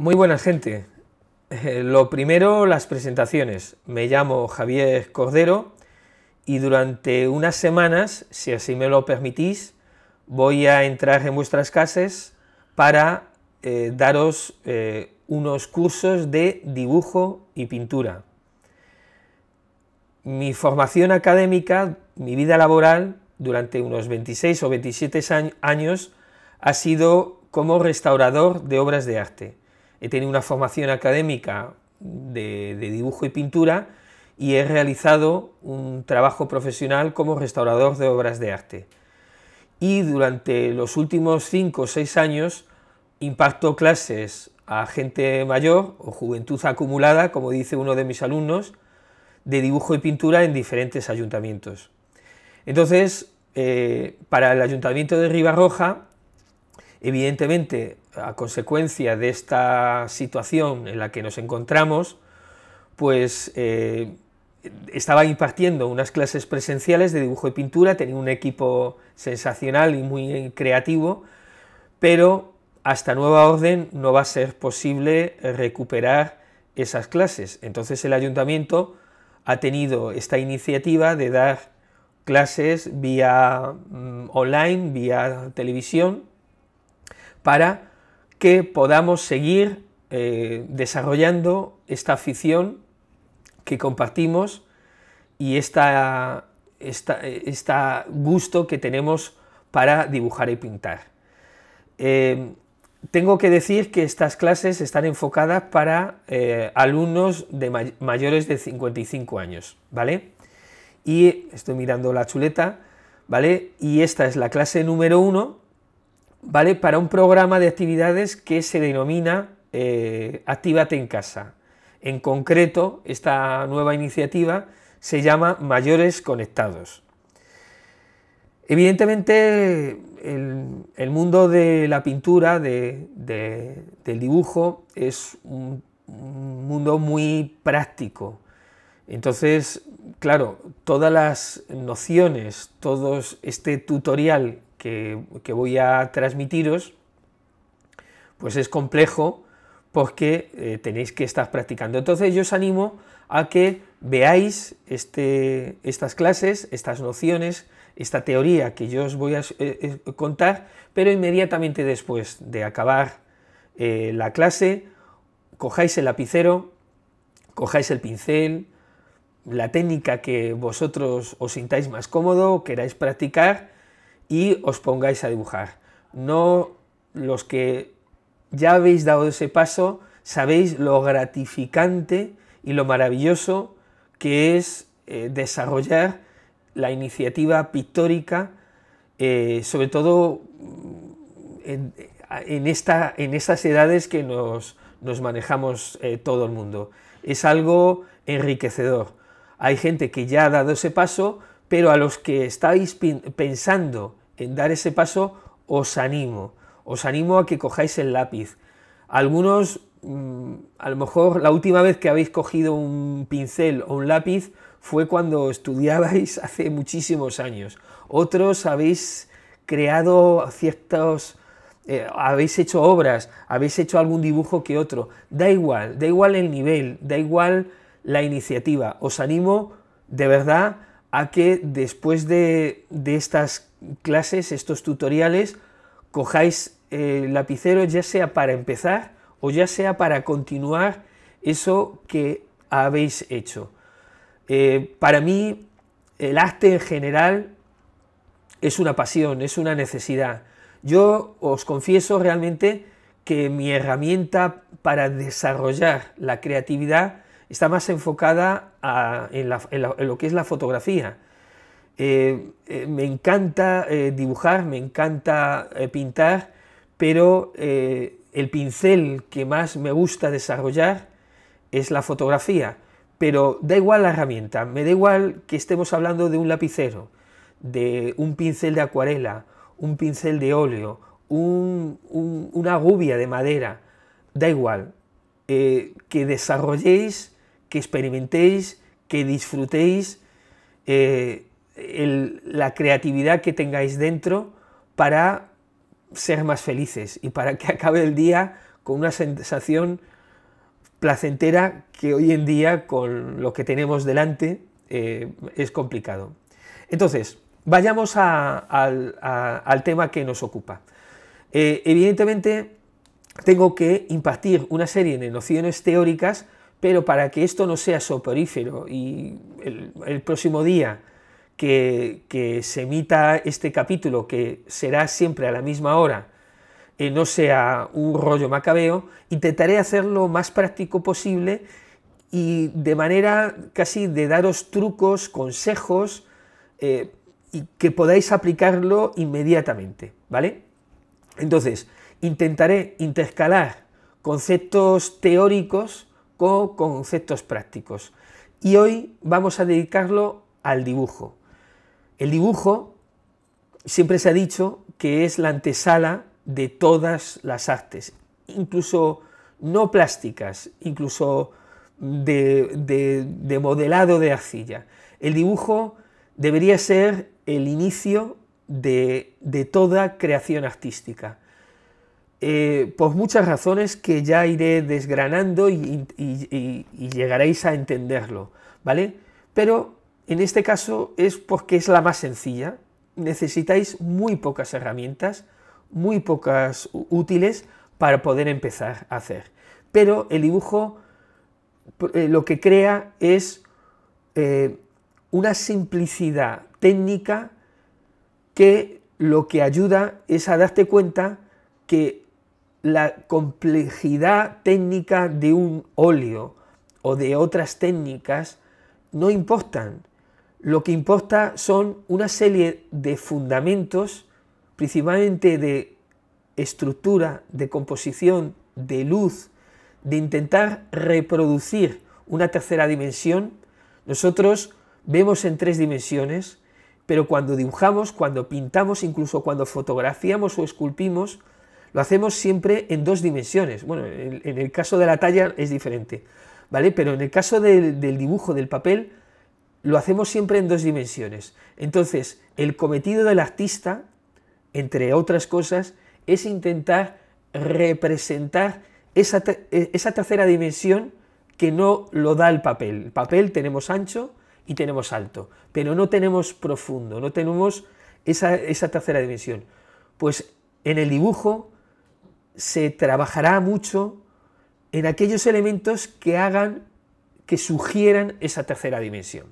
Muy buenas, gente. Lo primero, las presentaciones. Me llamo Javier Cordero y durante unas semanas, si así me lo permitís, voy a entrar en vuestras casas para daros unos cursos de dibujo y pintura. Mi formación académica, mi vida laboral, durante unos 26 o 27 años, ha sido como restaurador de obras de arte. He tenido una formación académica de dibujo y pintura y he realizado un trabajo profesional como restaurador de obras de arte. Y durante los últimos 5 o 6 años imparto clases a gente mayor o juventud acumulada, como dice uno de mis alumnos, de dibujo y pintura en diferentes ayuntamientos. Entonces, para el Ayuntamiento de Ribarroja, evidentemente, a consecuencia de esta situación en la que nos encontramos, pues estaba impartiendo unas clases presenciales de dibujo y pintura, tenía un equipo sensacional y muy creativo, pero hasta nueva orden no va a ser posible recuperar esas clases. Entonces el ayuntamiento ha tenido esta iniciativa de dar clases vía online, vía televisión, para que podamos seguir desarrollando esta afición que compartimos y este gusto que tenemos para dibujar y pintar. Tengo que decir que estas clases están enfocadas para alumnos de mayores de 55 años, ¿vale? Y estoy mirando la chuleta, ¿vale? Y esta es la clase número 1, ¿vale? Para un programa de actividades que se denomina Actívate en casa. En concreto, esta nueva iniciativa se llama Mayores Conectados. Evidentemente, el mundo de la pintura, del dibujo, es un mundo muy práctico. Entonces, claro, todas las nociones, todo este tutorial que voy a transmitiros, pues es complejo porque tenéis que estar practicando. Entonces yo os animo a que veáis estas clases, estas nociones, esta teoría que yo os voy a contar, pero inmediatamente después de acabar la clase, cojáis el lapicero, cojáis el pincel, la técnica que vosotros os sintáis más cómodo, queráis practicar, y os pongáis a dibujar. No, los que ya habéis dado ese paso, sabéis lo gratificante y lo maravilloso que es desarrollar la iniciativa pictórica, sobre todo en estas edades que nos manejamos todo el mundo. Es algo enriquecedor. Hay gente que ya ha dado ese paso, pero a los que estáis pensando en dar ese paso, os animo a que cojáis el lápiz. Algunos, a lo mejor la última vez que habéis cogido un pincel o un lápiz fue cuando estudiabais hace muchísimos años. Otros habéis creado habéis hecho obras, habéis hecho algún dibujo que otro. Da igual el nivel, da igual la iniciativa. Os animo de verdad a que después de estas clases, estos tutoriales, cojáis el lapicero, ya sea para empezar o ya sea para continuar eso que habéis hecho. Para mí, el arte en general es una pasión, es una necesidad. Yo os confieso realmente que mi herramienta para desarrollar la creatividad está más enfocada en lo que es la fotografía. Me encanta dibujar, me encanta pintar, pero el pincel que más me gusta desarrollar es la fotografía. Pero da igual la herramienta, me da igual que estemos hablando de un lapicero, de un pincel de acuarela, un pincel de óleo, una gubia de madera, da igual, que desarrolléis, que experimentéis, que disfrutéis la creatividad que tengáis dentro para ser más felices y para que acabe el día con una sensación placentera que hoy en día, con lo que tenemos delante, es complicado. Entonces, vayamos al tema que nos ocupa. Evidentemente, tengo que impartir una serie de nociones teóricas, pero para que esto no sea soporífero y el próximo día que se emita este capítulo, que será siempre a la misma hora, no sea un rollo macabeo, intentaré hacerlo lo más práctico posible y de manera casi de daros trucos, consejos, y que podáis aplicarlo inmediatamente, ¿vale? Entonces, intentaré intercalar conceptos teóricos con conceptos prácticos. Y hoy vamos a dedicarlo al dibujo. El dibujo siempre se ha dicho que es la antesala de todas las artes, incluso no plásticas, incluso de modelado de arcilla. El dibujo debería ser el inicio de toda creación artística, por muchas razones que ya iré desgranando y llegaréis a entenderlo, ¿vale? Pero en este caso es porque es la más sencilla. Necesitáis muy pocas herramientas, muy pocas útiles para poder empezar a hacer. Pero el dibujo lo que crea es una simplicidad técnica que lo que ayuda es a darte cuenta que la complejidad técnica de un óleo o de otras técnicas no importan. Lo que importa son una serie de fundamentos, principalmente de estructura, de composición, de luz, de intentar reproducir una tercera dimensión. Nosotros vemos en 3 dimensiones, pero cuando dibujamos, cuando pintamos, incluso cuando fotografiamos o esculpimos, lo hacemos siempre en 2 dimensiones. Bueno, en el caso de la talla es diferente, ¿vale? Pero en el caso del dibujo, del papel, lo hacemos siempre en 2 dimensiones. Entonces, el cometido del artista, entre otras cosas, es intentar representar esa tercera dimensión que no lo da el papel. El papel tenemos ancho y tenemos alto, pero no tenemos profundo, no tenemos esa tercera dimensión. Pues en el dibujo se trabajará mucho en aquellos elementos que hagan, que sugieran esa tercera dimensión.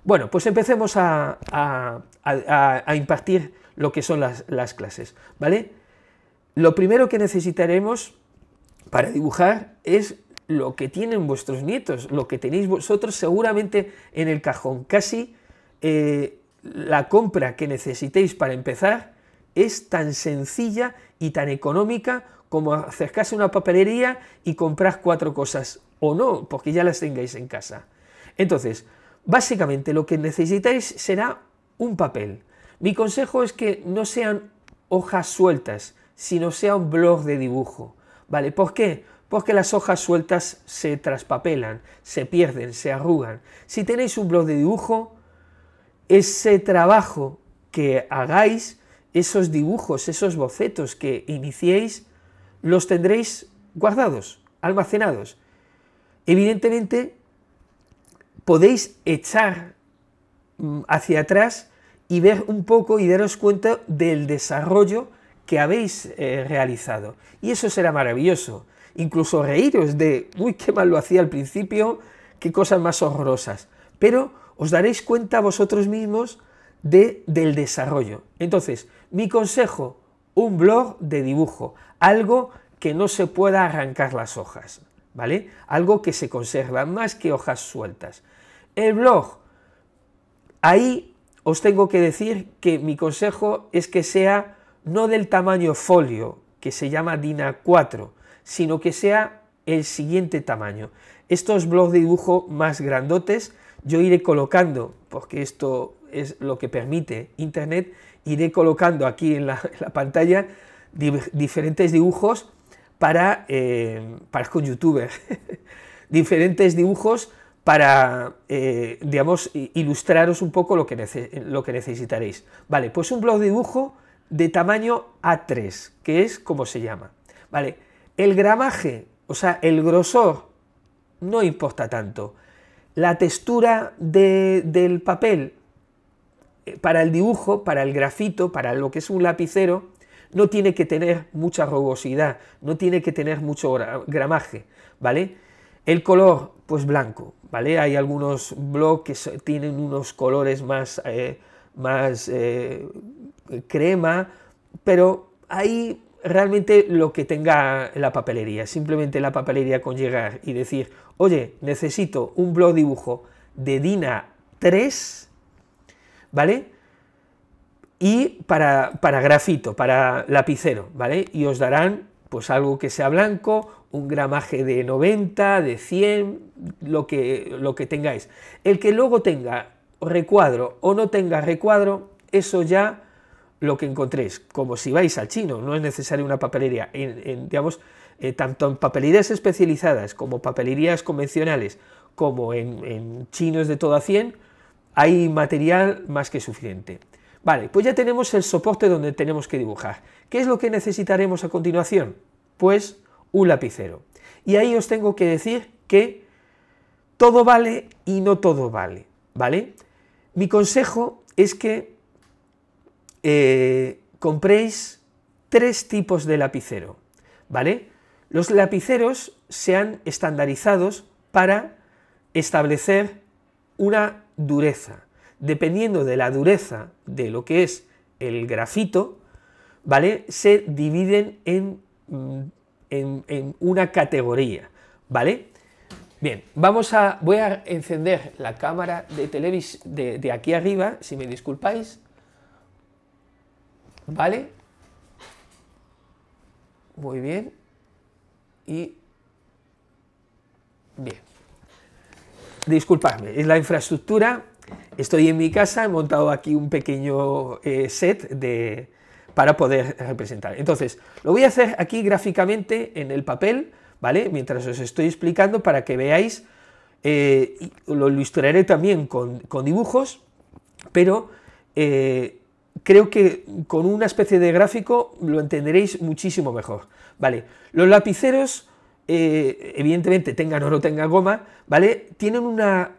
Bueno, pues empecemos a impartir lo que son las clases, ¿vale? Lo primero que necesitaremos para dibujar es lo que tienen vuestros nietos, lo que tenéis vosotros seguramente en el cajón. Casi la compra que necesitéis para empezar es tan sencilla y tan económica como acercarse a una papelería y comprar 4 cosas, o no, porque ya las tengáis en casa. Entonces, básicamente lo que necesitáis será un papel. Mi consejo es que no sean hojas sueltas, sino sea un blog de dibujo, ¿vale? ¿Por qué? Porque las hojas sueltas se traspapelan, se pierden, se arrugan. Si tenéis un blog de dibujo, ese trabajo que hagáis, esos dibujos, esos bocetos que iniciéis, los tendréis guardados, almacenados. Evidentemente, podéis echar hacia atrás y ver un poco y daros cuenta del desarrollo que habéis realizado. Y eso será maravilloso. Incluso reíros de, uy, qué mal lo hacía al principio, qué cosas más horrorosas. Pero os daréis cuenta vosotros mismos del desarrollo. Entonces, mi consejo, un blog de dibujo, algo que no se pueda arrancar las hojas, ¿vale? Algo que se conserva, más que hojas sueltas. El blog, ahí os tengo que decir que mi consejo es que sea no del tamaño folio, que se llama DIN A4, sino que sea el siguiente tamaño. Estos blogs de dibujo más grandotes, yo iré colocando, porque esto es lo que permite Internet, iré colocando aquí en la pantalla diferentes dibujos para con youtuber, diferentes dibujos para, digamos, ilustraros un poco lo que necesitaréis. Vale, pues un blog de dibujo de tamaño A3, que es como se llama. Vale, El gramaje, o sea, el grosor, no importa tanto. La textura del papel para el dibujo, para el grafito, para lo que es un lapicero, no tiene que tener mucha rugosidad, no tiene que tener mucho gramaje, ¿vale? El color, pues blanco, ¿vale? Hay algunos blogs que tienen unos colores más crema, pero ahí realmente lo que tenga la papelería, simplemente la papelería con llegar y decir, oye, necesito un blog dibujo de DIN A3, ¿vale? Y para grafito, para lapicero, ¿vale? Y os darán pues algo que sea blanco, un gramaje de 90, de 100, lo que tengáis. El que luego tenga recuadro o no tenga recuadro, eso ya lo que encontréis, como si vais al chino, no es necesaria una papelería, digamos, tanto en papelerías especializadas como papelerías convencionales, como en chinos de todo a 100, hay material más que suficiente. Vale, pues ya tenemos el soporte donde tenemos que dibujar. ¿Qué es lo que necesitaremos a continuación? Pues un lapicero. Y ahí os tengo que decir que todo vale y no todo vale, ¿vale? Mi consejo es que compréis 3 tipos de lapicero, ¿vale? Los lapiceros se han estandarizados para establecer una dureza. Dependiendo de la dureza de lo que es el grafito, ¿vale? Se dividen en una categoría, ¿vale? Bien, voy a encender la cámara de televisión de aquí arriba, si me disculpáis, ¿vale? Muy bien, y bien, disculpadme, es la infraestructura. Estoy en mi casa, he montado aquí un pequeño set para poder representar. Entonces, lo voy a hacer aquí gráficamente en el papel, ¿vale? Mientras os estoy explicando para que veáis, lo ilustraré también con dibujos, pero creo que con una especie de gráfico lo entenderéis muchísimo mejor, ¿vale? Los lapiceros, evidentemente tengan o no tengan goma, ¿vale? Tienen una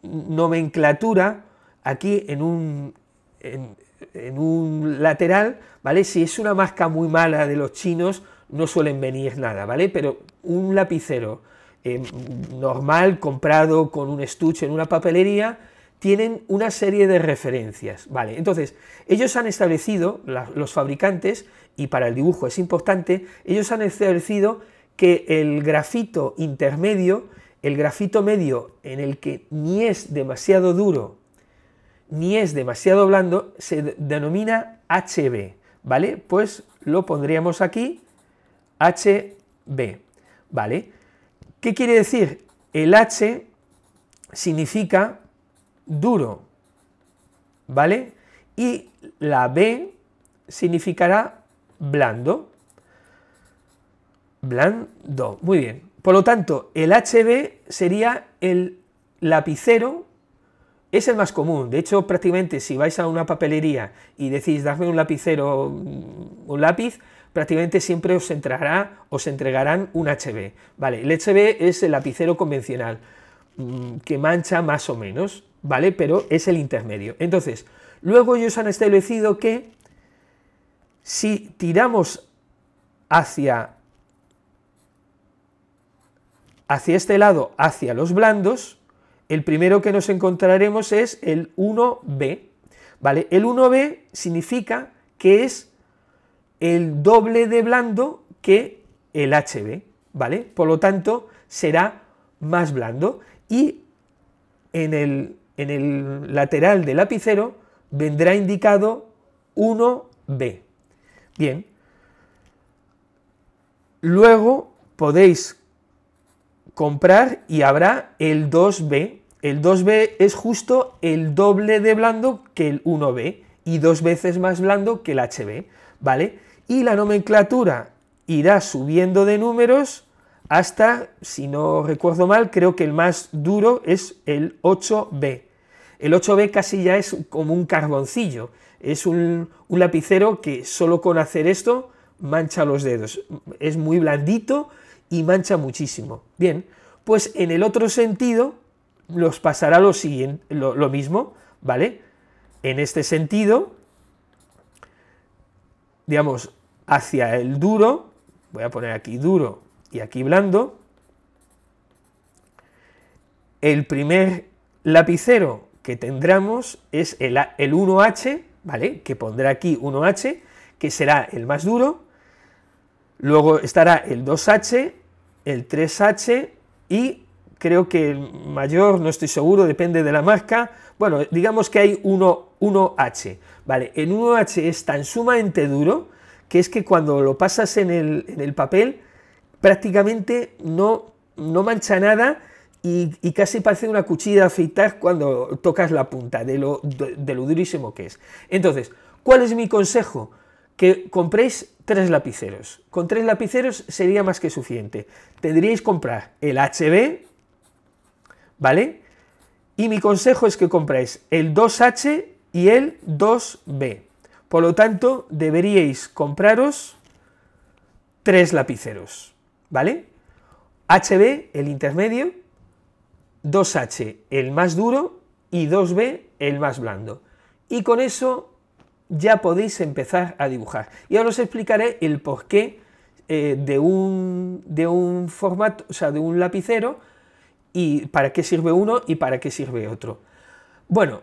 nomenclatura aquí en un lateral, ¿vale? Si es una marca muy mala de los chinos, no suelen venir nada, ¿vale? Pero un lapicero normal, comprado con un estuche en una papelería, tienen una serie de referencias, ¿vale? Entonces, ellos han establecido, los fabricantes, y para el dibujo es importante, ellos han establecido que el grafito intermedio, el grafito medio en el que ni es demasiado duro ni es demasiado blando, se denomina HB, ¿vale? Pues lo pondríamos aquí, HB, ¿vale? ¿Qué quiere decir? El H significa duro, ¿vale? Y la B significará blando, blando, muy bien. Por lo tanto, el HB sería el lapicero, es el más común. De hecho, prácticamente si vais a una papelería y decís, dadme un lapicero, un lápiz, prácticamente siempre os entregarán un HB. Vale, el HB es el lapicero convencional, que mancha más o menos, ¿vale? Pero es el intermedio. Entonces, luego ellos han establecido que si tiramos hacia este lado, hacia los blandos, el primero que nos encontraremos es el 1B, ¿vale? El 1B significa que es el doble de blando que el HB, ¿vale? Por lo tanto, será más blando, y en el lateral del lapicero vendrá indicado 1B. Bien, luego podéis comprar y habrá el 2B. El 2B es justo el doble de blando que el 1B y 2 veces más blando que el HB, ¿vale? Y la nomenclatura irá subiendo de números hasta, si no recuerdo mal, creo que el más duro es el 8B. El 8B casi ya es como un carboncillo, es un lapicero que solo con hacer esto, mancha los dedos, es muy blandito y mancha muchísimo. Bien, pues en el otro sentido nos pasará lo mismo, ¿vale? En este sentido, digamos, hacia el duro, voy a poner aquí duro y aquí blando, el primer lapicero que tendremos es el 1H, ¿vale? Que pondré aquí 1H, que será el más duro, luego estará el 2H, el 3H y creo que el mayor, no estoy seguro, depende de la marca, bueno, digamos que hay 1H, ¿vale? El 1H es tan sumamente duro que es que cuando lo pasas en el papel prácticamente no mancha nada y casi parece una cuchilla de afeitar cuando tocas la punta, de lo durísimo que es. Entonces, ¿cuál es mi consejo? Que compréis 3 lapiceros. Con 3 lapiceros sería más que suficiente. Tendríais que comprar el HB, ¿vale? Y mi consejo es que compráis el 2H y el 2B. Por lo tanto, deberíais compraros 3 lapiceros, ¿vale? HB, el intermedio, 2H, el más duro, y 2B, el más blando. Y con eso ya podéis empezar a dibujar. Y ahora os explicaré el porqué de un formato, o sea, de un lapicero, y para qué sirve uno y para qué sirve otro. Bueno,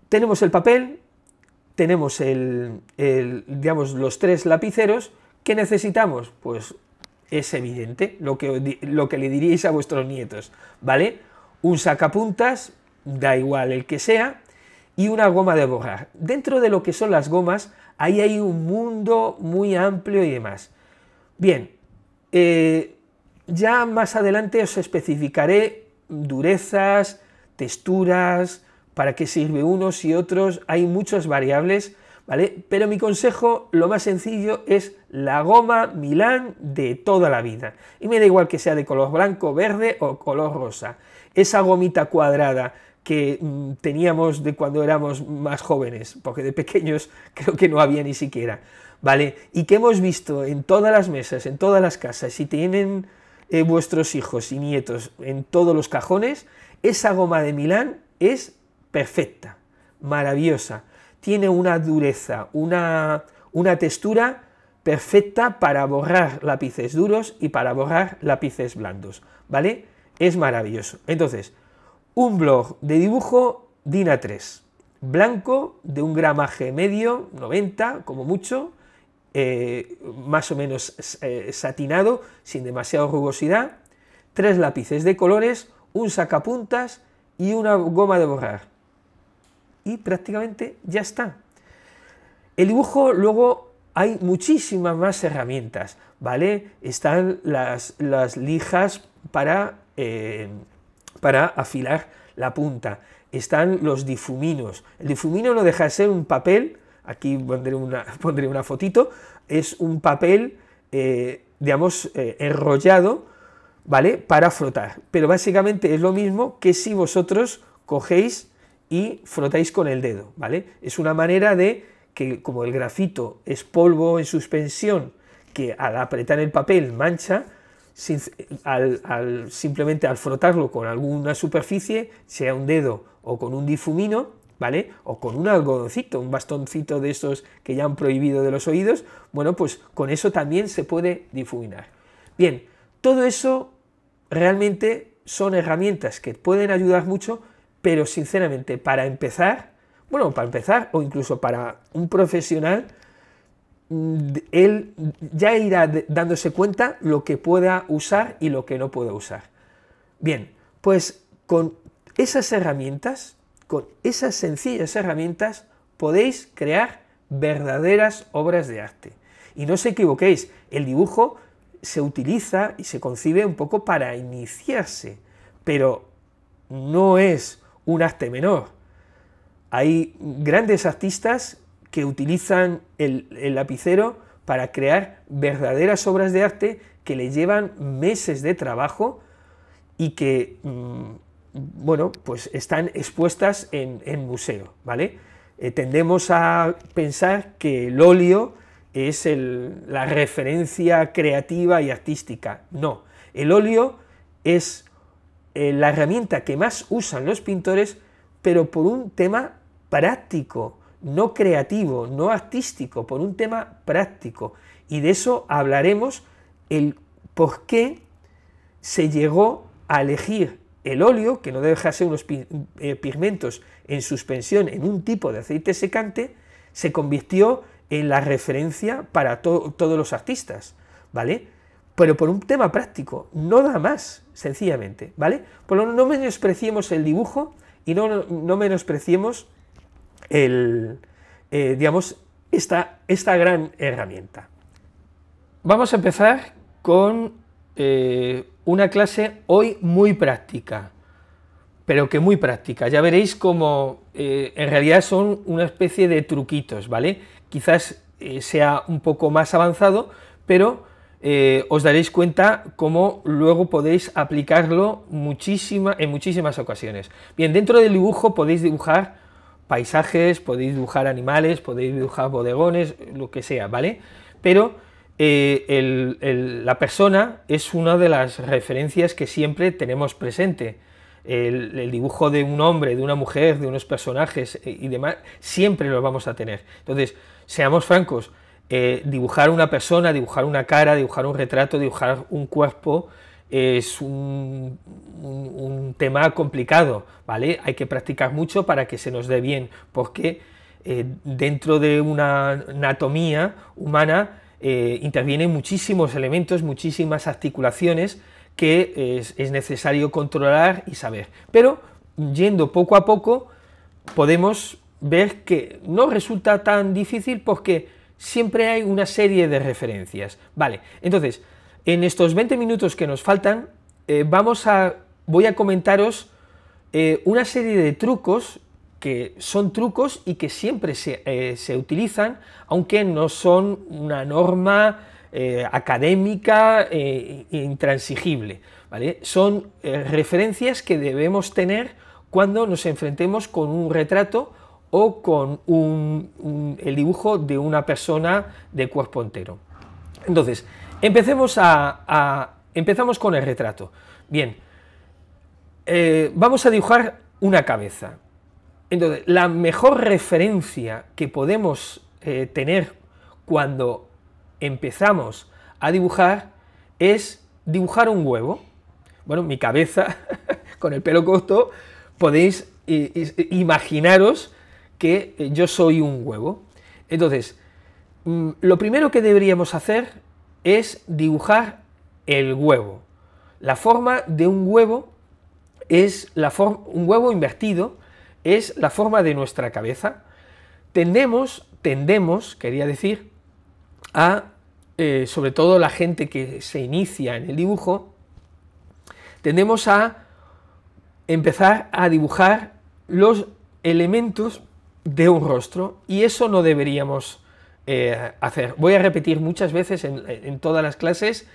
tenemos el papel, tenemos digamos, los 3 lapiceros. ¿Qué necesitamos? Pues es evidente, lo que le diríais a vuestros nietos, ¿vale? Un sacapuntas, da igual el que sea, y una goma de borrar. Dentro de lo que son las gomas, ahí hay un mundo muy amplio y demás. Bien, ya más adelante os especificaré durezas, texturas, para qué sirve unos y otros, hay muchas variables, ¿vale? Pero mi consejo, lo más sencillo, es la goma Milán de toda la vida. Y me da igual que sea de color blanco, verde o color rosa. Esa gomita cuadrada que teníamos de cuando éramos más jóvenes, porque de pequeños creo que no había ni siquiera, ¿vale? Y que hemos visto en todas las mesas, en todas las casas, si tienen vuestros hijos y nietos en todos los cajones, esa goma de Milán es perfecta, maravillosa, tiene una dureza, una textura perfecta para borrar lápices duros y para borrar lápices blandos, ¿vale? Es maravilloso. Entonces, un blog de dibujo DIN A3, blanco, de un gramaje medio, 90 como mucho, más o menos satinado, sin demasiada rugosidad, 3 lápices de colores, un sacapuntas y una goma de borrar. Y prácticamente ya está. El dibujo, luego hay muchísimas más herramientas, ¿vale? Están las lijas para afilar la punta, están los difuminos. El difumino no deja de ser un papel, aquí pondré una fotito, es un papel, digamos, enrollado, ¿vale?, para frotar, pero básicamente es lo mismo que si vosotros cogéis y frotáis con el dedo, ¿vale? Es una manera de que, como el grafito es polvo en suspensión, que al apretar el papel mancha, simplemente al frotarlo con alguna superficie, sea un dedo o con un difumino, ¿vale?, o con un algodoncito, un bastoncito de esos que ya han prohibido de los oídos, bueno, pues con eso también se puede difuminar. Bien, todo eso realmente son herramientas que pueden ayudar mucho, pero sinceramente para empezar, bueno, para empezar o incluso para un profesional, él ya irá dándose cuenta lo que pueda usar y lo que no pueda usar. Bien, pues con esas herramientas, con esas sencillas herramientas, podéis crear verdaderas obras de arte. Y no os equivoquéis, el dibujo se utiliza y se concibe un poco para iniciarse, pero no es un arte menor. Hay grandes artistas que utilizan el lapicero para crear verdaderas obras de arte que le llevan meses de trabajo y que, bueno, pues están expuestas en museo, ¿vale? Tendemos a pensar que el óleo es la referencia creativa y artística, no, el óleo es la herramienta que más usan los pintores, pero por un tema práctico, no creativo, no artístico, por un tema práctico, y de eso hablaremos, el por qué se llegó a elegir el óleo, que no deja de ser unos pigmentos en suspensión en un tipo de aceite secante, se convirtió en la referencia para todos los artistas, ¿vale? Pero por un tema práctico, no da más, sencillamente, ¿vale? Por lo no menospreciemos el dibujo y no menospreciemos digamos, esta gran herramienta. Vamos a empezar con una clase hoy muy práctica, pero que muy práctica. Ya veréis cómo en realidad son una especie de truquitos, ¿vale? Quizás sea un poco más avanzado, pero os daréis cuenta cómo luego podéis aplicarlo en muchísimas ocasiones. Bien, dentro del dibujo podéis dibujar paisajes, podéis dibujar animales, podéis dibujar bodegones, lo que sea, ¿vale? Pero la persona es una de las referencias que siempre tenemos presente. El dibujo de un hombre, de una mujer, de unos personajes y demás, siempre los vamos a tener. Entonces, seamos francos, dibujar una persona, dibujar una cara, dibujar un retrato, dibujar un cuerpo, es un tema complicado, ¿vale? Hay que practicar mucho para que se nos dé bien, porque dentro de una anatomía humana intervienen muchísimos elementos, muchísimas articulaciones que es necesario controlar y saber. Pero yendo poco a poco podemos ver que no resulta tan difícil porque siempre hay una serie de referencias. Vale, entonces, en estos 20 minutos que nos faltan, voy a comentaros una serie de trucos que son trucos y que siempre se utilizan, aunque no son una norma académica intransigible, ¿vale? Son referencias que debemos tener cuando nos enfrentemos con un retrato o con el dibujo de una persona de cuerpo entero. Entonces, empezamos con el retrato. Bien, vamos a dibujar una cabeza. Entonces, la mejor referencia que podemos tener cuando empezamos a dibujar es dibujar un huevo. Bueno, mi cabeza, con el pelo corto, podéis imaginaros que yo soy un huevo. Entonces, lo primero que deberíamos hacer es dibujar el huevo. La forma de un huevo es un huevo invertido, es la forma de nuestra cabeza. Tendemos, quería decir, sobre todo la gente que se inicia en el dibujo, tendemos a empezar a dibujar los elementos de un rostro, y eso no deberíamos hacer. Voy a repetir muchas veces en todas las clases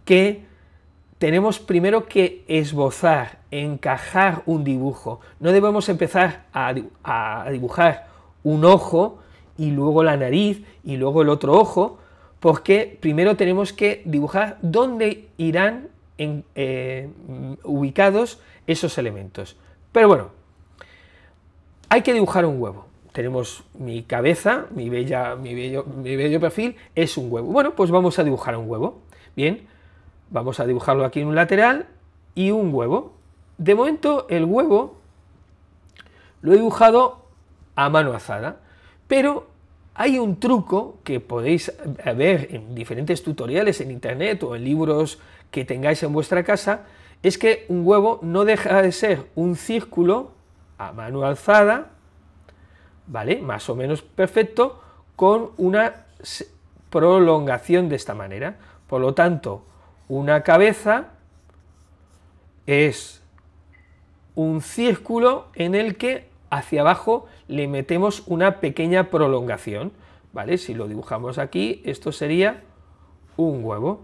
que tenemos primero que esbozar, encajar un dibujo. No debemos empezar a dibujar un ojo y luego la nariz y luego el otro ojo, porque primero tenemos que dibujar dónde irán ubicados esos elementos. Pero bueno, hay que dibujar un huevo. Tenemos mi cabeza, mi bello perfil, es un huevo. Bueno, pues vamos a dibujar un huevo. Bien, vamos a dibujarlo aquí en un lateral y un huevo. De momento el huevo lo he dibujado a mano alzada, pero hay un truco que podéis ver en diferentes tutoriales en internet o en libros que tengáis en vuestra casa, es que un huevo no deja de ser un círculo a mano alzada, ¿vale? Más o menos perfecto, con una prolongación de esta manera. Por lo tanto, una cabeza es un círculo en el que hacia abajo le metemos una pequeña prolongación, ¿vale? Si lo dibujamos aquí, esto sería un huevo,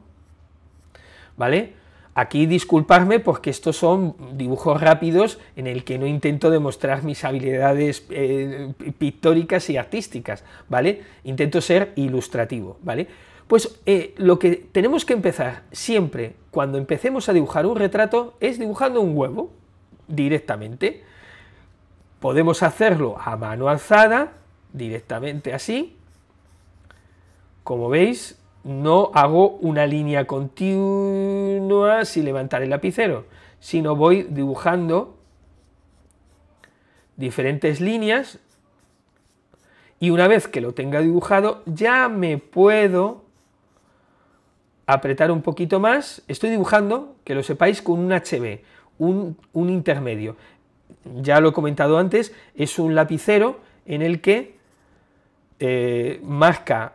¿vale? Aquí disculparme porque estos son dibujos rápidos en el que no intento demostrar mis habilidades pictóricas y artísticas, ¿vale? Intento ser ilustrativo, ¿vale? Pues lo que tenemos que empezar siempre cuando empecemos a dibujar un retrato es dibujando un huevo directamente. Podemos hacerlo a mano alzada, directamente así. Como veis, no hago una línea continua sin levantar el lapicero, sino voy dibujando diferentes líneas, y una vez que lo tenga dibujado ya me puedo apretar un poquito más. Estoy dibujando, que lo sepáis, con un HB, un intermedio. Ya lo he comentado antes, es un lapicero en el que marca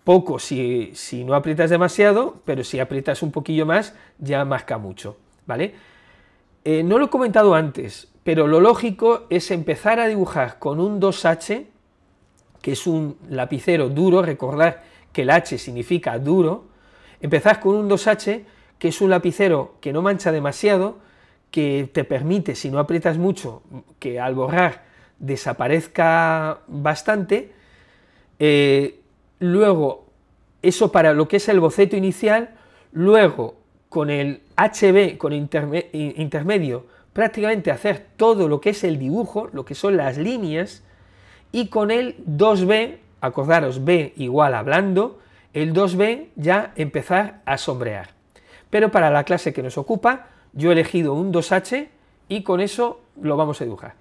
poco si no aprietas demasiado, pero si aprietas un poquillo más ya marca mucho, ¿vale? No lo he comentado antes, pero lo lógico es empezar a dibujar con un 2H, que es un lapicero duro. Recordad que el H significa duro. Empezar con un 2H, que es un lapicero que no mancha demasiado, que te permite, si no aprietas mucho, que al borrar desaparezca bastante. Luego, eso para lo que es el boceto inicial. Luego, con el HB, con intermedio, prácticamente hacer todo lo que es el dibujo, lo que son las líneas, y con el 2B, acordaros, B igual a blando, el 2B ya empezar a sombrear. Pero para la clase que nos ocupa, yo he elegido un 2H y con eso lo vamos a dibujar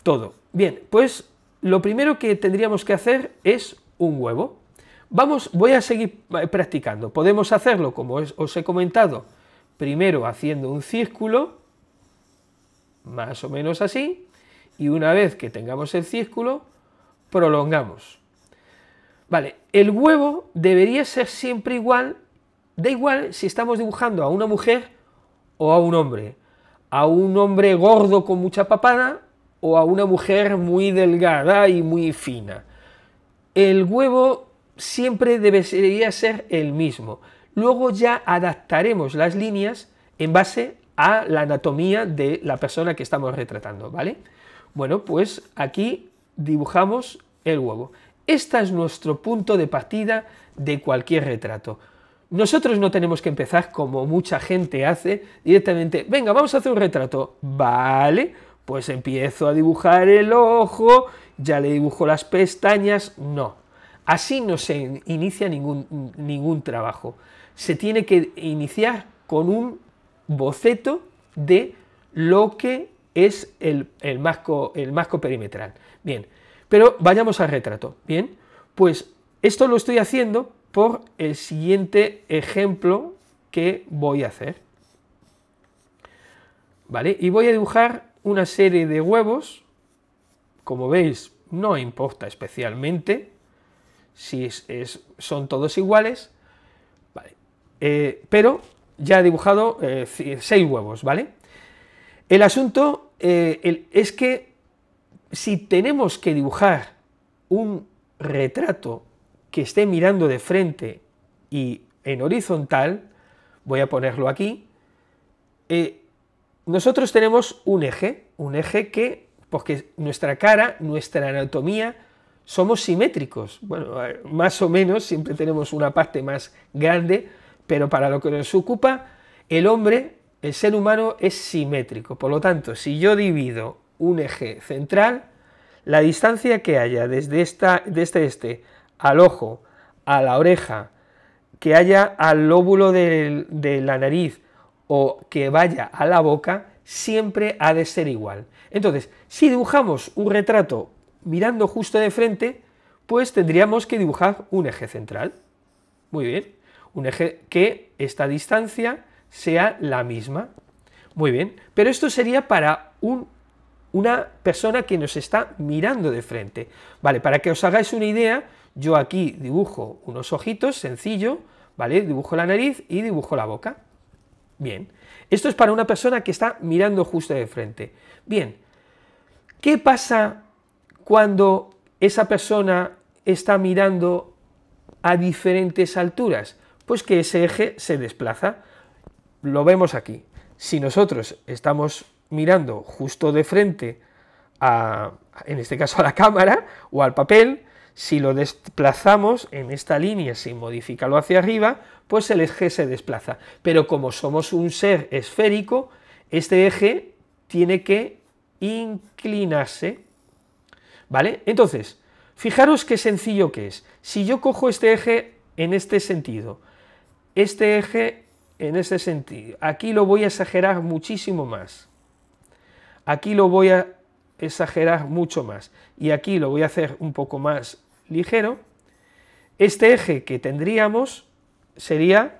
todo. Bien, pues lo primero que tendríamos que hacer es un huevo. Voy a seguir practicando. Podemos hacerlo, como os he comentado, primero haciendo un círculo, más o menos así, y una vez que tengamos el círculo, prolongamos. Vale, el huevo debería ser siempre igual, da igual si estamos dibujando a una mujer o a un hombre gordo con mucha papada o a una mujer muy delgada y muy fina. El huevo siempre debería ser el mismo. Luego ya adaptaremos las líneas en base a la anatomía de la persona que estamos retratando, ¿vale? Bueno, pues aquí dibujamos el huevo. Este es nuestro punto de partida de cualquier retrato. Nosotros no tenemos que empezar como mucha gente hace, directamente, venga, vamos a hacer un retrato, vale, pues empiezo a dibujar el ojo, ya le dibujo las pestañas. No, así no se inicia ningún trabajo. Se tiene que iniciar con un boceto de lo que es el marco perimetral. Bien, pero vayamos al retrato. Bien, pues esto lo estoy haciendo por el siguiente ejemplo que voy a hacer. ¿Vale? Y voy a dibujar una serie de huevos. Como veis, no importa especialmente si son todos iguales, ¿vale? Pero ya he dibujado 6 huevos, ¿vale? El asunto es que si tenemos que dibujar un retrato que esté mirando de frente y en horizontal, voy a ponerlo aquí, nosotros tenemos un eje que, porque nuestra cara, nuestra anatomía, somos simétricos. Bueno, más o menos, siempre tenemos una parte más grande, pero para lo que nos ocupa, el hombre, el ser humano, es simétrico. Por lo tanto, si yo divido un eje central, la distancia que haya desde este al ojo, a la oreja, que haya al lóbulo de la nariz o que vaya a la boca, siempre ha de ser igual. Entonces, si dibujamos un retrato mirando justo de frente, pues tendríamos que dibujar un eje central. Muy bien, un eje que esta distancia sea la misma. Muy bien, pero esto sería para una persona que nos está mirando de frente. Vale, para que os hagáis una idea, yo aquí dibujo unos ojitos, sencillo, ¿vale? Dibujo la nariz y dibujo la boca. Bien, esto es para una persona que está mirando justo de frente. Bien, ¿qué pasa cuando esa persona está mirando a diferentes alturas? Pues que ese eje se desplaza. lo vemos aquí. Si nosotros estamos mirando justo de frente en este caso a la cámara o al papel, si lo desplazamos en esta línea sin modificarlo hacia arriba, pues el eje se desplaza. Pero como somos un ser esférico, este eje tiene que inclinarse, ¿vale? Entonces, fijaros qué sencillo que es. Si yo cojo este eje en este sentido, este eje en este sentido, aquí lo voy a exagerar muchísimo más, aquí lo voy a exagerar mucho más, y aquí lo voy a hacer un poco más ligero, este eje que tendríamos sería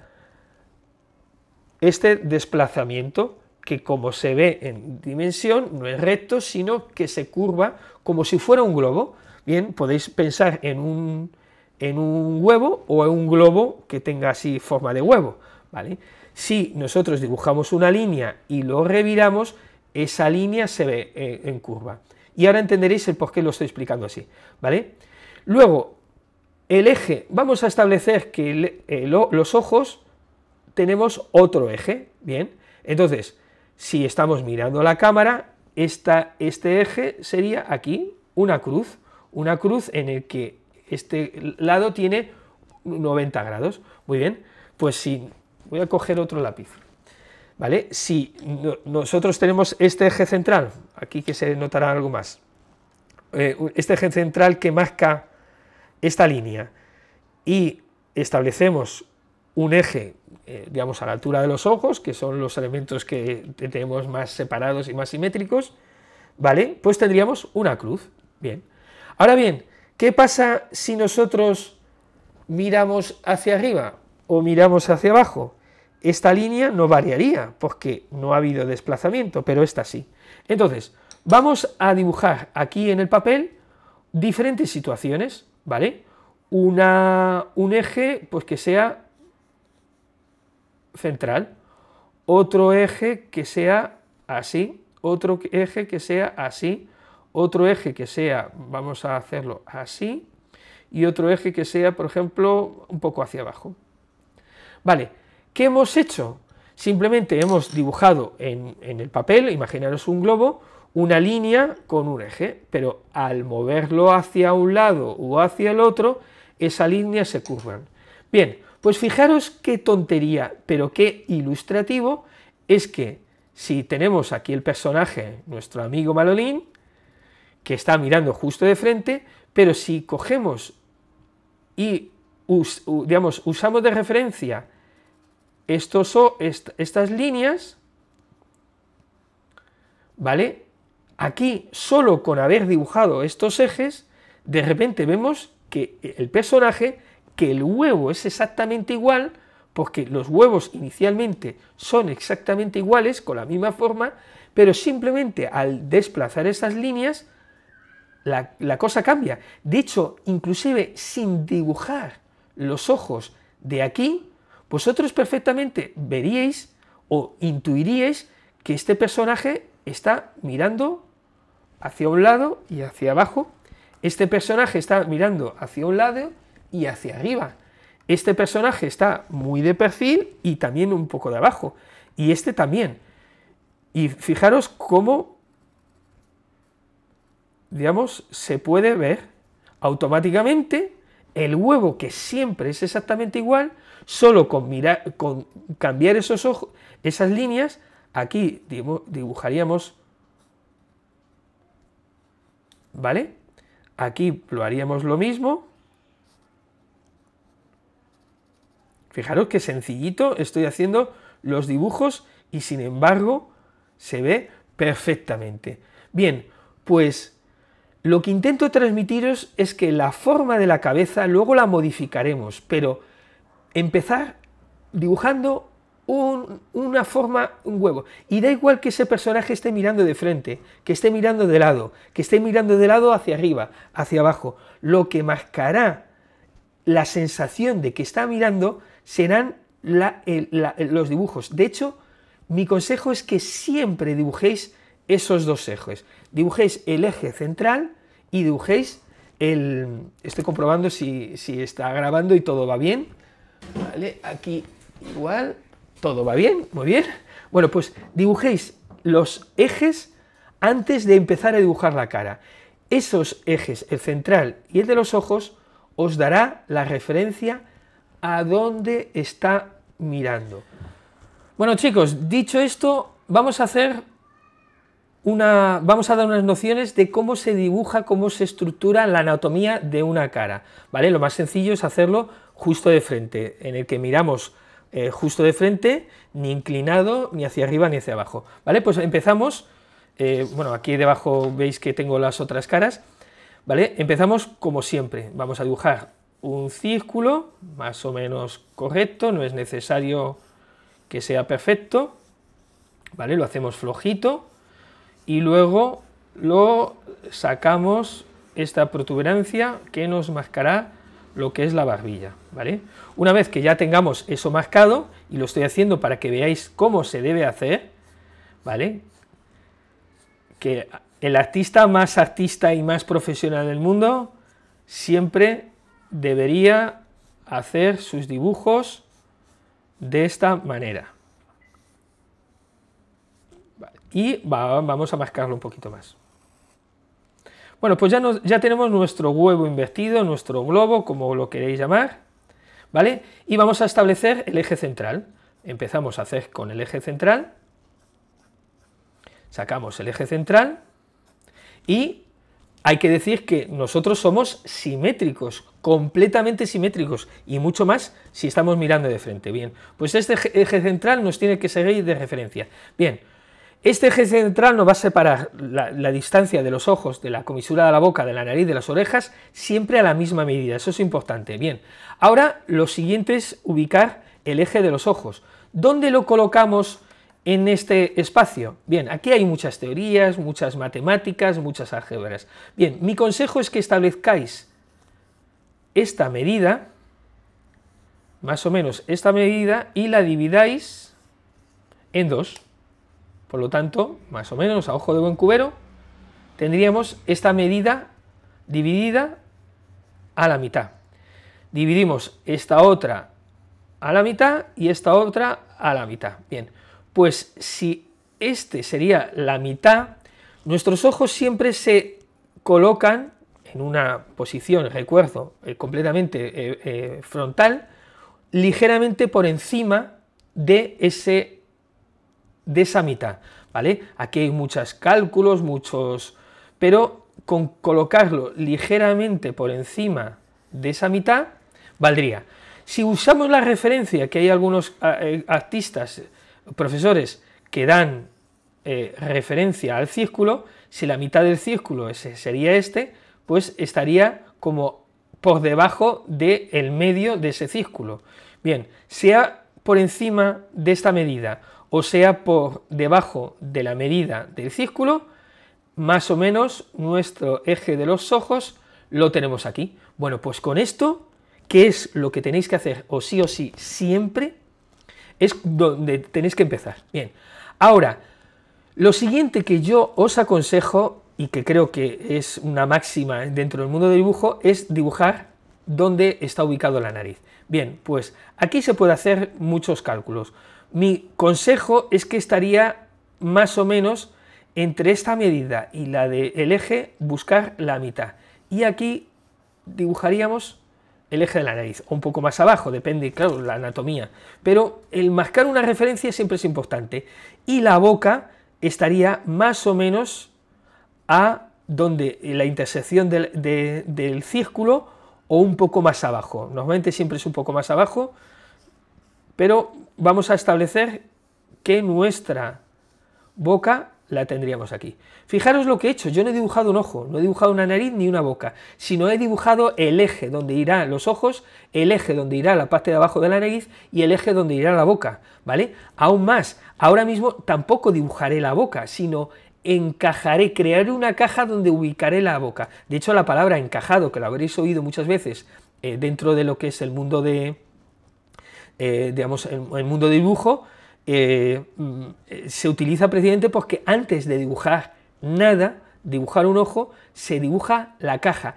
este desplazamiento, que como se ve en dimensión, no es recto, sino que se curva como si fuera un globo. Bien, podéis pensar en un huevo o en un globo que tenga así forma de huevo, ¿vale? Si nosotros dibujamos una línea y lo reviramos, esa línea se ve en curva. Y ahora entenderéis el por qué lo estoy explicando así, ¿vale? Luego, el eje, vamos a establecer que los ojos tenemos otro eje, ¿bien? Entonces, si estamos mirando la cámara, este eje sería aquí una cruz en el que este lado tiene 90 grados. Muy bien, pues si voy a coger otro lápiz, ¿vale? Si nosotros tenemos este eje central, aquí que se notará algo más, este eje central que marca esta línea, y establecemos un eje, digamos, a la altura de los ojos, que son los elementos que tenemos más separados y más simétricos, ¿vale? Pues tendríamos una cruz. Bien. Ahora bien, ¿qué pasa si nosotros miramos hacia arriba o miramos hacia abajo? Esta línea no variaría, porque no ha habido desplazamiento, pero esta sí. Entonces, vamos a dibujar aquí en el papel diferentes situaciones, ¿vale? Un eje, pues que sea central, otro eje que sea así, otro eje que sea así, otro eje que sea, vamos a hacerlo así, y otro eje que sea, por ejemplo, un poco hacia abajo. Vale, ¿qué hemos hecho? Simplemente hemos dibujado en el papel, imaginaros un globo, una línea con un eje, pero al moverlo hacia un lado o hacia el otro, esa línea se curva. Bien, pues fijaros qué tontería, pero qué ilustrativo es que si tenemos aquí el personaje, nuestro amigo Malolín, que está mirando justo de frente, pero si cogemos y digamos, usamos de referencia estas líneas, ¿vale? Aquí, solo con haber dibujado estos ejes, de repente vemos que el personaje, que el huevo es exactamente igual, porque los huevos inicialmente son exactamente iguales, con la misma forma, pero simplemente al desplazar estas líneas, la cosa cambia. De hecho, inclusive sin dibujar los ojos de aquí, vosotros perfectamente veríais o intuiríais que este personaje está mirando hacia un lado y hacia abajo, este personaje está mirando hacia un lado y hacia arriba, este personaje está muy de perfil y también un poco de abajo, y este también. Y fijaros cómo, digamos, se puede ver automáticamente el huevo, que siempre es exactamente igual, solo con cambiar esos ojos, esas líneas. Aquí dibujaríamos, ¿vale? Aquí lo haríamos lo mismo. Fijaros qué sencillito estoy haciendo los dibujos y sin embargo se ve perfectamente. Bien, pues lo que intento transmitiros es que la forma de la cabeza luego la modificaremos, pero empezar dibujando una forma, un huevo, y da igual que ese personaje esté mirando de frente, que esté mirando de lado, que esté mirando de lado hacia arriba, hacia abajo, lo que marcará la sensación de que está mirando serán los dibujos. De hecho, mi consejo es que siempre dibujéis esos dos ejes, dibujéis el eje central y dibujéis estoy comprobando si está grabando y todo va bien, ¿vale? Aquí igual, ¿Todo va bien? Muy bien. Bueno, pues dibujéis los ejes antes de empezar a dibujar la cara. Esos ejes, el central y el de los ojos, os dará la referencia a dónde está mirando. Bueno, chicos, dicho esto, vamos a dar unas nociones de cómo se dibuja, cómo se estructura la anatomía de una cara, ¿vale? Lo más sencillo es hacerlo justo de frente, en el que miramos justo de frente, ni inclinado, ni hacia arriba, ni hacia abajo, ¿vale? Pues empezamos, bueno, aquí debajo veis que tengo las otras caras, ¿vale? Empezamos como siempre, vamos a dibujar un círculo, más o menos correcto, no es necesario que sea perfecto, ¿vale? Lo hacemos flojito, y luego lo sacamos esta protuberancia que nos marcará lo que es la barbilla, ¿vale? Una vez que ya tengamos eso marcado, y lo estoy haciendo para que veáis cómo se debe hacer, ¿vale? Que el artista y más profesional del mundo siempre debería hacer sus dibujos de esta manera. Y vamos a marcarlo un poquito más. Bueno, pues ya tenemos nuestro huevo invertido, nuestro globo, como lo queréis llamar, ¿vale? Y vamos a establecer el eje central. Empezamos a hacer con el eje central, sacamos el eje central, y hay que decir que nosotros somos simétricos, completamente simétricos, y mucho más si estamos mirando de frente. Bien, pues este eje central nos tiene que seguir de referencia. Bien, este eje central nos va a separar la distancia de los ojos, de la comisura de la boca, de la nariz, de las orejas, siempre a la misma medida, eso es importante. Bien, ahora lo siguiente es ubicar el eje de los ojos. ¿Dónde lo colocamos en este espacio? Bien, aquí hay muchas teorías, muchas matemáticas, muchas álgebras. Bien, mi consejo es que establezcáis esta medida, más o menos esta medida, y la dividáis en dos. Por lo tanto, más o menos a ojo de buen cubero, tendríamos esta medida dividida a la mitad. Dividimos esta otra a la mitad y esta otra a la mitad. Bien, pues si este sería la mitad, nuestros ojos siempre se colocan en una posición, recuerdo, completamente frontal, ligeramente por encima de esa mitad, ¿vale? Aquí hay muchos cálculos, pero con colocarlo ligeramente por encima de esa mitad, valdría. Si usamos la referencia, que hay algunos artistas, profesores, que dan referencia al círculo, si la mitad del círculo sería este, pues estaría como por debajo del medio de ese círculo. Bien, sea por encima de esta medida, o sea por debajo de la medida del círculo, más o menos nuestro eje de los ojos lo tenemos aquí. Bueno, pues con esto, ¿qué es lo que tenéis que hacer o sí siempre? Es donde tenéis que empezar. Bien, ahora, lo siguiente que yo os aconsejo, y que creo que es una máxima dentro del mundo del dibujo, es dibujar dónde está ubicado la nariz. Bien, pues aquí se puede hacer muchos cálculos. Mi consejo es que estaría más o menos entre esta medida y la del eje, buscar la mitad. Y aquí dibujaríamos el eje de la nariz, o un poco más abajo, depende, claro, la anatomía. Pero el marcar una referencia siempre es importante. Y la boca estaría más o menos a donde la intersección del círculo, o un poco más abajo. Normalmente siempre es un poco más abajo, pero vamos a establecer que nuestra boca la tendríamos aquí. Fijaros lo que he hecho, yo no he dibujado un ojo, no he dibujado una nariz ni una boca, sino he dibujado el eje donde irán los ojos, el eje donde irá la parte de abajo de la nariz y el eje donde irá la boca, ¿vale? Aún más, ahora mismo tampoco dibujaré la boca, sino encajaré, crearé una caja donde ubicaré la boca. De hecho, la palabra encajado, que lo habréis oído muchas veces dentro de lo que es el mundo digamos, el mundo de dibujo, se utiliza precisamente porque antes de dibujar nada, dibujar un ojo, se dibuja la caja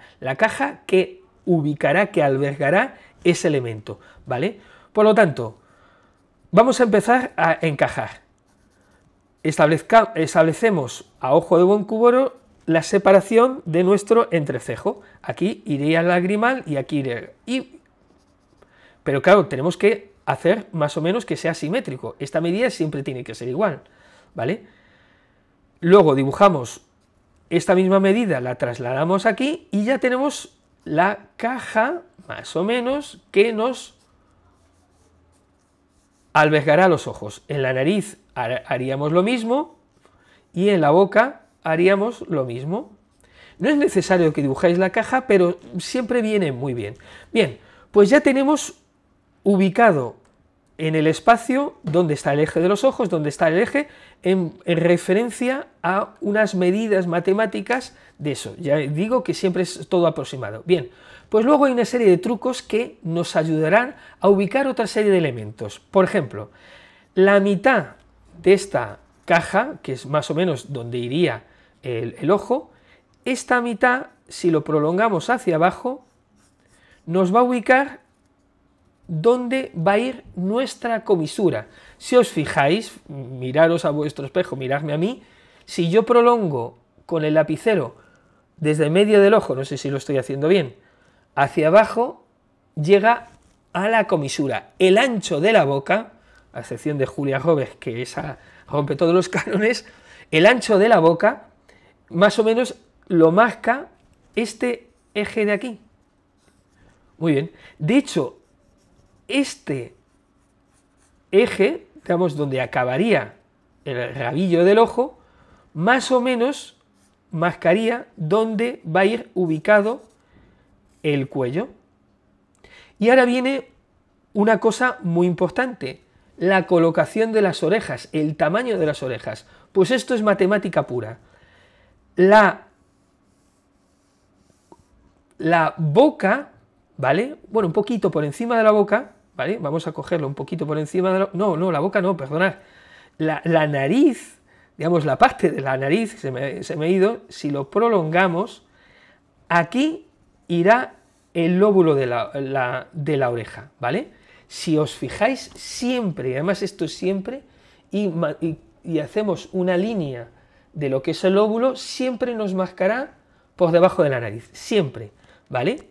que ubicará, que albergará ese elemento, ¿vale? Por lo tanto, vamos a empezar a encajar. Establecemos a ojo de buen cubero la separación de nuestro entrecejo. Aquí iría el lagrimal y aquí iría... Pero claro, tenemos que hacer más o menos que sea simétrico. Esta medida siempre tiene que ser igual, ¿vale? Luego dibujamos esta misma medida, la trasladamos aquí y ya tenemos la caja, más o menos, que nos albergará los ojos. En la nariz haríamos lo mismo y en la boca haríamos lo mismo. No es necesario que dibujéis la caja, pero siempre viene muy bien. Bien, pues ya tenemos ubicado en el espacio donde está el eje de los ojos, donde está el eje, en referencia a unas medidas matemáticas de eso. Ya digo que siempre es todo aproximado. Bien, pues luego hay una serie de trucos que nos ayudarán a ubicar otra serie de elementos. Por ejemplo, la mitad de esta caja, que es más o menos donde iría el ojo, esta mitad, si lo prolongamos hacia abajo, nos va a ubicar dónde va a ir nuestra comisura. Si os fijáis, miraros a vuestro espejo, miradme a mí, si yo prolongo con el lapicero desde el medio del ojo, no sé si lo estoy haciendo bien, hacia abajo, llega a la comisura. El ancho de la boca, a excepción de Julia Roberts, que esa rompe todos los cánones, el ancho de la boca, más o menos lo marca este eje de aquí. Muy bien, de hecho, este eje, digamos, donde acabaría el rabillo del ojo, más o menos marcaría dónde va a ir ubicado el cuello. Y ahora viene una cosa muy importante, la colocación de las orejas, el tamaño de las orejas. Pues esto es matemática pura. La boca, ¿vale? Bueno, un poquito por encima de la boca, ¿vale? Vamos a cogerlo un poquito por encima de la... No, la boca no, perdonad. La nariz, digamos, la parte de la nariz, se me ha ido, si lo prolongamos, aquí irá el lóbulo de la oreja, ¿vale? Si os fijáis siempre, y además esto es siempre, y hacemos una línea de lo que es el lóbulo, siempre nos marcará por debajo de la nariz, siempre, ¿vale?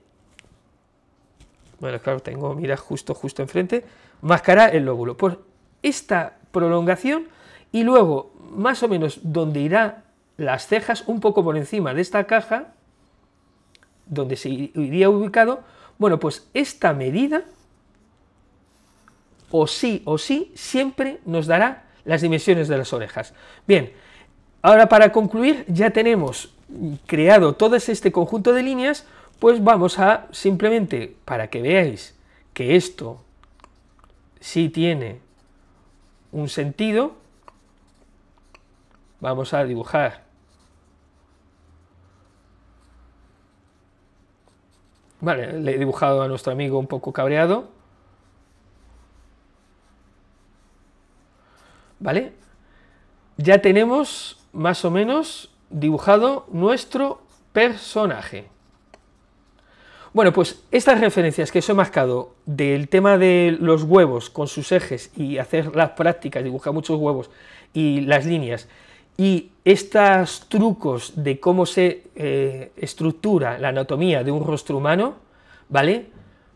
Bueno, claro, tengo, mira, justo enfrente, marcará el lóbulo. Por esta prolongación, y luego, más o menos, donde irá las cejas, un poco por encima de esta caja, donde se iría ubicado, bueno, pues esta medida, o sí, siempre nos dará las dimensiones de las orejas. Bien, ahora para concluir, ya tenemos creado todo este conjunto de líneas, pues vamos a, simplemente, para que veáis que esto sí tiene un sentido, vamos a dibujar. Vale, le he dibujado a nuestro amigo un poco cabreado. ¿Vale? Ya tenemos más o menos dibujado nuestro personaje. Bueno, pues estas referencias que os he marcado del tema de los huevos con sus ejes y hacer las prácticas, dibujar muchos huevos y las líneas, y estos trucos de cómo se estructura la anatomía de un rostro humano, ¿vale?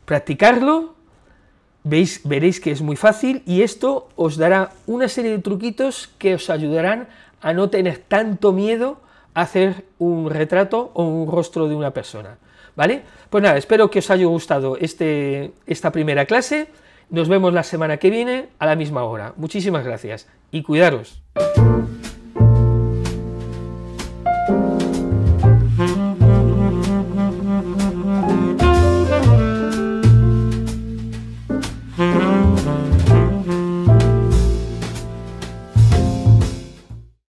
Practicarlo, veréis que es muy fácil y esto os dará una serie de truquitos que os ayudarán a no tener tanto miedo a hacer un retrato o un rostro de una persona, ¿vale? Pues nada, espero que os haya gustado esta primera clase, nos vemos la semana que viene a la misma hora. Muchísimas gracias y cuidaros.